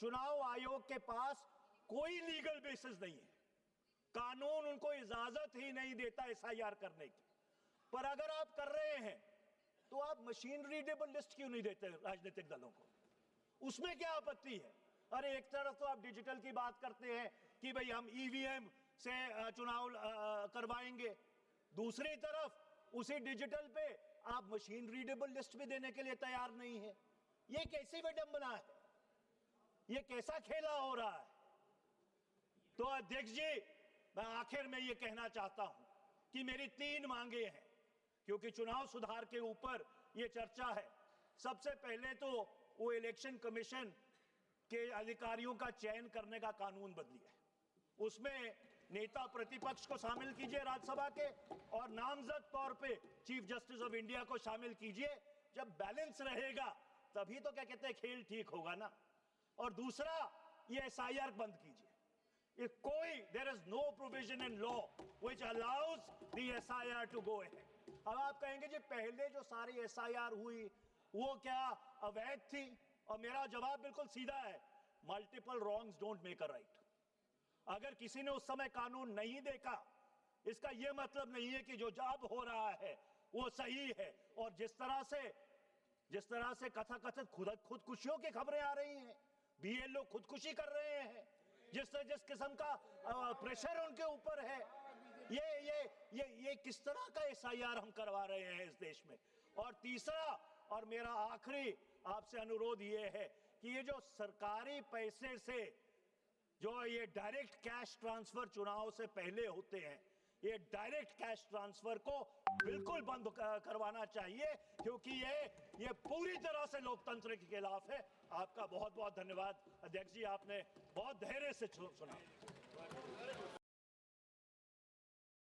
चुनाव आयोग के पास कोई लीगल बेसिस नहीं है, कानून उनको इजाजत ही नहीं देता एसआईआर करने की। पर अगर आप कर रहे हैं तो आप मशीन रीडेबल लिस्ट क्यों नहीं देते राजनीतिक दलों को? उसमें क्या आपत्ति है? अरे एक तरफ तो आप डिजिटल की बात करते हैं कि भाई हम ईवीएम से चुनाव करवाएंगे, दूसरी तरफ उसी डिजिटल पे आप मशीन रीडेबल लिस्ट भी देने के लिए तैयार नहीं है। ये कैसी विडंबना है? ये कैसा खेला हो रहा है? तो अध्यक्ष जी, मैं आखिर में ये कहना चाहता हूं कि मेरी 3 मांगे हैं, क्योंकि चुनाव सुधार के ऊपर ये चर्चा है। सबसे पहले तो वो इलेक्शन कमीशन के अधिकारियों का चयन करने का कानून बदलिए, उसमें नेता प्रतिपक्ष को शामिल कीजिए राज्यसभा के, और नामजद तौर पे चीफ जस्टिस ऑफ इंडिया को शामिल कीजिए। जब बैलेंस रहेगा तभी तो क्या कहते हैं खेल ठीक होगा ना। और दूसरा, ये एसआईआर बंद कीजिए। there is no provision in law which allows the SIR to go ahead। अब आप कहेंगे जी पहले जो सारी एसआईआर हुई वो क्या अवैध थी? और मेरा जवाब बिल्कुल सीधा है, multiple wrongs don't make a right. अगर किसी ने उस समय कानून नहीं देखा, इसका यह मतलब नहीं है कि जो अब हो रहा है वो सही है। और जिस तरह से कथाकथित खुदकुशियों की खबरें आ रही हैं, बीएलओ खुदकुशी कर रहे हैं, जिस किस्म का प्रेशर उनके ऊपर है, ये किस तरह का एसआईआर हम करवा रहे हैं इस देश में। और तीसरा और मेरा आखिरी आपसे अनुरोध ये है कि ये जो सरकारी पैसे से जो ये डायरेक्ट कैश ट्रांसफर चुनाव से पहले होते हैं, ये डायरेक्ट कैश ट्रांसफर को बिल्कुल बंद करवाना चाहिए, क्योंकि ये पूरी तरह से लोकतंत्र के खिलाफ है। आपका बहुत बहुत धन्यवाद अध्यक्ष जी, आपने बहुत धैर्य से सुना।